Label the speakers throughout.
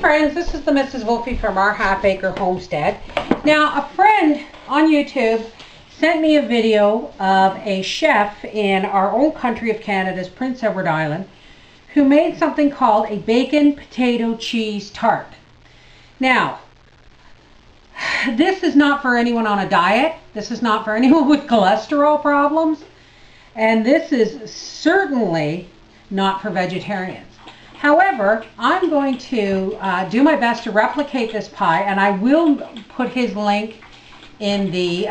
Speaker 1: friends, this is the Mrs. Wolfie from our half acre homestead. Now a friend on YouTube sent me a video of a chef in our old country of Canada's Prince Edward Island who made something called a bacon potato cheese tart. Now, this is not for anyone on a diet. This is not for anyone with cholesterol problems. And this is certainly not for vegetarians. However, I'm going to do my best to replicate this pie, and I will put his link in the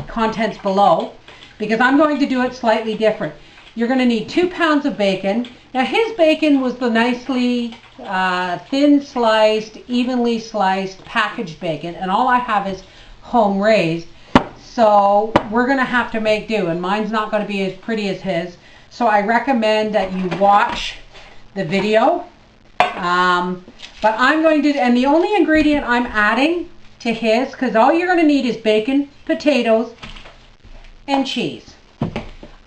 Speaker 1: contents below because I'm going to do it slightly different. You're going to need 2 pounds of bacon. Now his bacon was the nicely thin sliced, evenly sliced packaged bacon, and all I have is home raised. So we're going to have to make do, and mine's not going to be as pretty as his. So I recommend that you watch the video. But I'm going to, and the only ingredient I'm adding to his, because all you're going to need is bacon, potatoes, and cheese.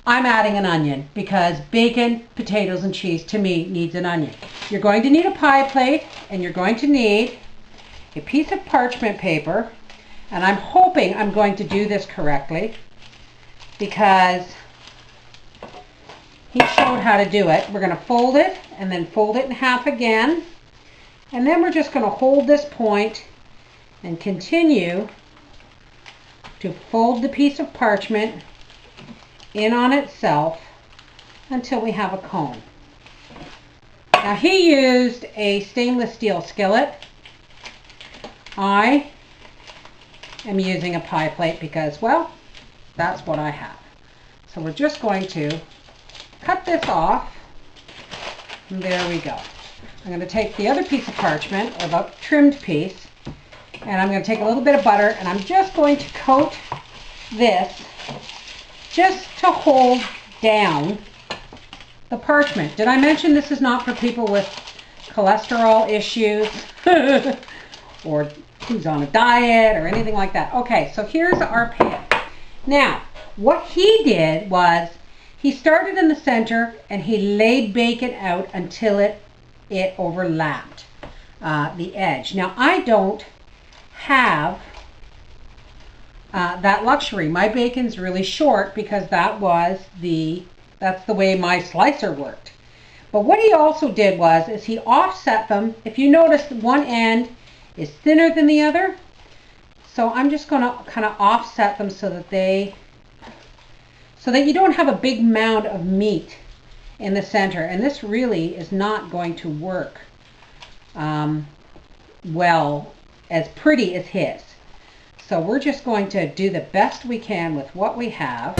Speaker 1: I'm adding an onion because bacon, potatoes, and cheese to me needs an onion. You're going to need a pie plate, and you're going to need a piece of parchment paper, and I'm hoping I'm going to do this correctly because he showed how to do it. We're going to fold it and then fold it in half again, and then we're just going to hold this point and continue to fold the piece of parchment in on itself until we have a cone. Now he used a stainless steel skillet. I am using a pie plate because, well, that's what I have. So we're just going to cut this off, and there we go. I'm going to take the other piece of parchment, or the trimmed piece, and I'm going to take a little bit of butter, and I'm just going to coat this just to hold down the parchment. Did I mention this is not for people with cholesterol issues or who's on a diet or anything like that? Okay, so here's our pan. Now, what he did was he started in the center and he laid bacon out until it overlapped the edge. Now, I don't have that luxury. My bacon's really short because that's the way my slicer worked. But what he also did is he offset them. If you notice, one end is thinner than the other. So I'm just going to kind of offset them so that you don't have a big mound of meat in the center. And this really is not going to work well, as pretty as his. So we're just going to do the best we can with what we have.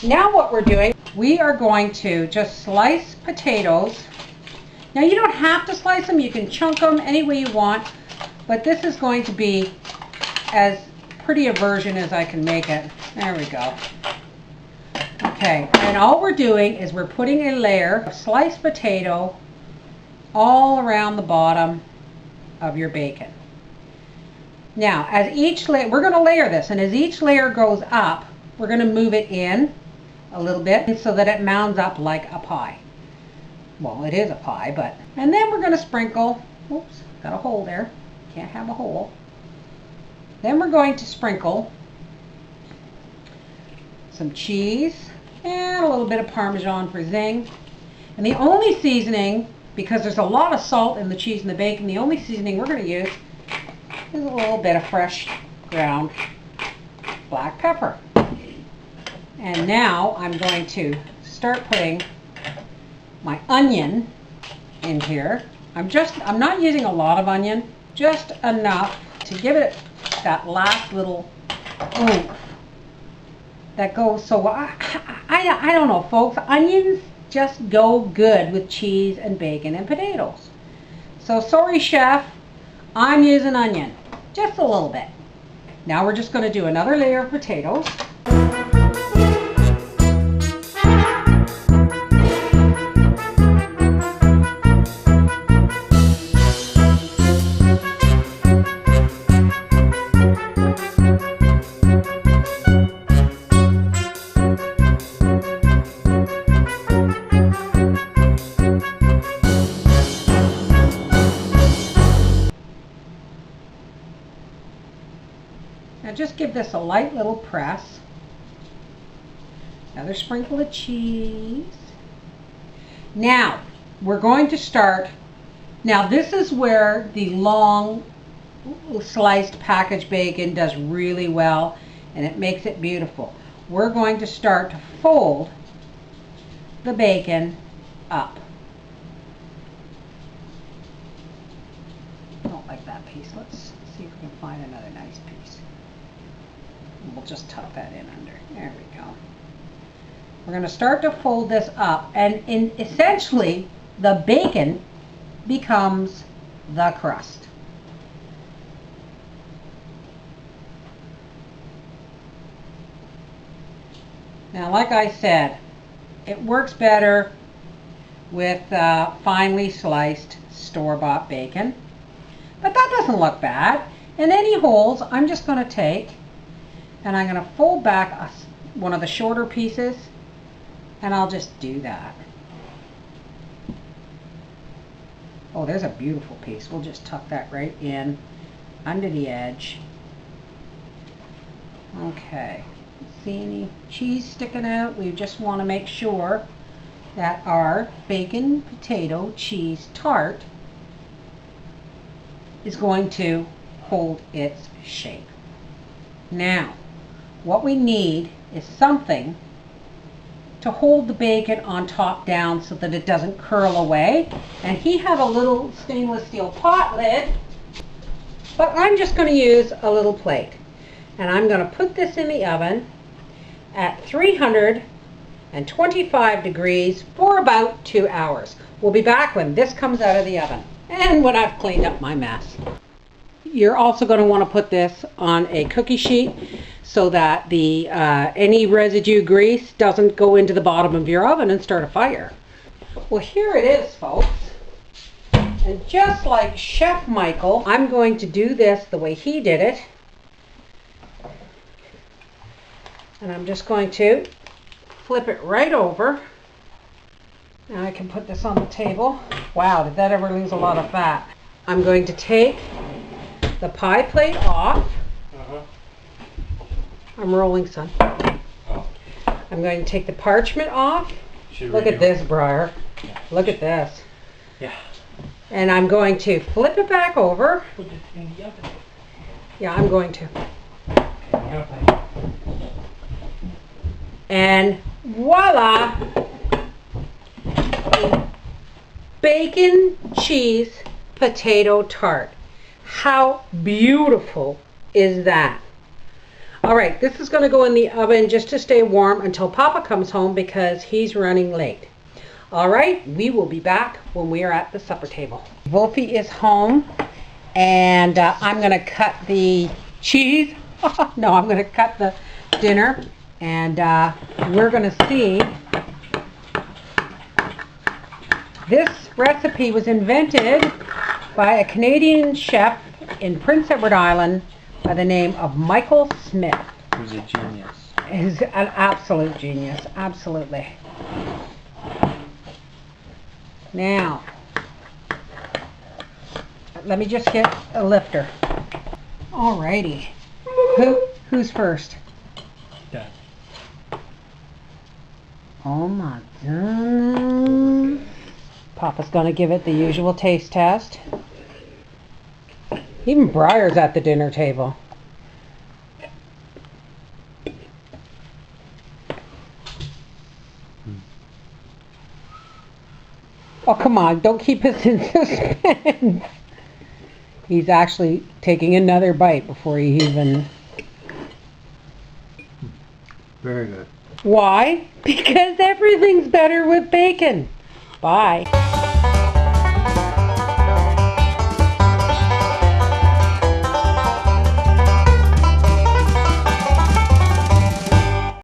Speaker 1: Now what we're doing, we are going to just slice potatoes. Now you don't have to slice them, you can chunk them any way you want, but this is going to be as pretty a version as I can make it. There we go. Okay, and all we're doing is we're putting a layer of sliced potato all around the bottom of your bacon. Now, as each layer, we're going to layer this, and as each layer goes up, we're going to move it in a little bit so that it mounds up like a pie. Well, it is a pie, but, and then we're going to sprinkle, oops, got a hole there, can't have a hole. Then we're going to sprinkle some cheese and a little bit of Parmesan for zing. And the only seasoning, because there's a lot of salt in the cheese and the bacon, the only seasoning we're going to use is a little bit of fresh ground black pepper. And now I'm going to start putting my onion in here. I'm not using a lot of onion, just enough to give it that last little oomph that goes. So I don't know, folks, onions just go good with cheese and bacon and potatoes. So sorry, chef, I'm using onion, just a little bit. Now we're just going to do another layer of potatoes. Now just give this a light little press. Another sprinkle of cheese. Now, we're going to start. Now this is where the long sliced packaged bacon does really well, and it makes it beautiful. We're going to start to fold the bacon up. I don't like that piece. Let's see if we can find another nice piece. We'll just tuck that in under. There we go. We're going to start to fold this up, and essentially the bacon becomes the crust. Now, like I said, it works better with finely sliced store-bought bacon, but that doesn't look bad. And any holes, I'm just going to take and I'm going to fold back one of the shorter pieces, and I'll just do that. Oh, there's a beautiful piece. We'll just tuck that right in under the edge. Okay. See any cheese sticking out? We just want to make sure that our bacon potato cheese tart is going to hold its shape. Now, what we need is something to hold the bacon on top down so that it doesn't curl away. And he had a little stainless steel pot lid, but I'm just going to use a little plate. And I'm going to put this in the oven at 325 degrees for about 2 hours. We'll be back when this comes out of the oven and when I've cleaned up my mess. You're also going to want to put this on a cookie sheet so that the any residue grease doesn't go into the bottom of your oven and start a fire. Well, here it is, folks. And just like Chef Michael, I'm going to do this the way he did it. And I'm just going to flip it right over. Now I can put this on the table. Wow, did that ever lose a lot of fat? I'm going to take the pie plate off. I'm rolling, son.
Speaker 2: Oh.
Speaker 1: I'm going to take the parchment off. Look at this, Briar.
Speaker 2: Yeah.
Speaker 1: Look at this.
Speaker 2: Yeah.
Speaker 1: And I'm going to flip it back over.
Speaker 2: Put it in the oven.
Speaker 1: Yeah, I'm going to.
Speaker 2: Okay.
Speaker 1: And voila! A bacon cheese potato tart. How beautiful is that? All right, this is going to go in the oven just to stay warm until Papa comes home because he's running late. All right, we will be back when we are at the supper table. Wolfie is home, and I'm going to cut the cheese. No, I'm going to cut the dinner, and we're going to see. This recipe was invented by a Canadian chef in Prince Edward Island by the name of Michael Smith.
Speaker 2: Who's a genius.
Speaker 1: He's an absolute genius, absolutely. Now, let me just get a lifter. Alrighty. Who's first?
Speaker 2: Dad.
Speaker 1: Oh my goodness. Papa's gonna give it the usual taste test. Even Briar's at the dinner table. Oh, come on, don't keep us in suspense. He's actually taking another bite before he even...
Speaker 2: Very good.
Speaker 1: Why? Because everything's better with bacon. Bye.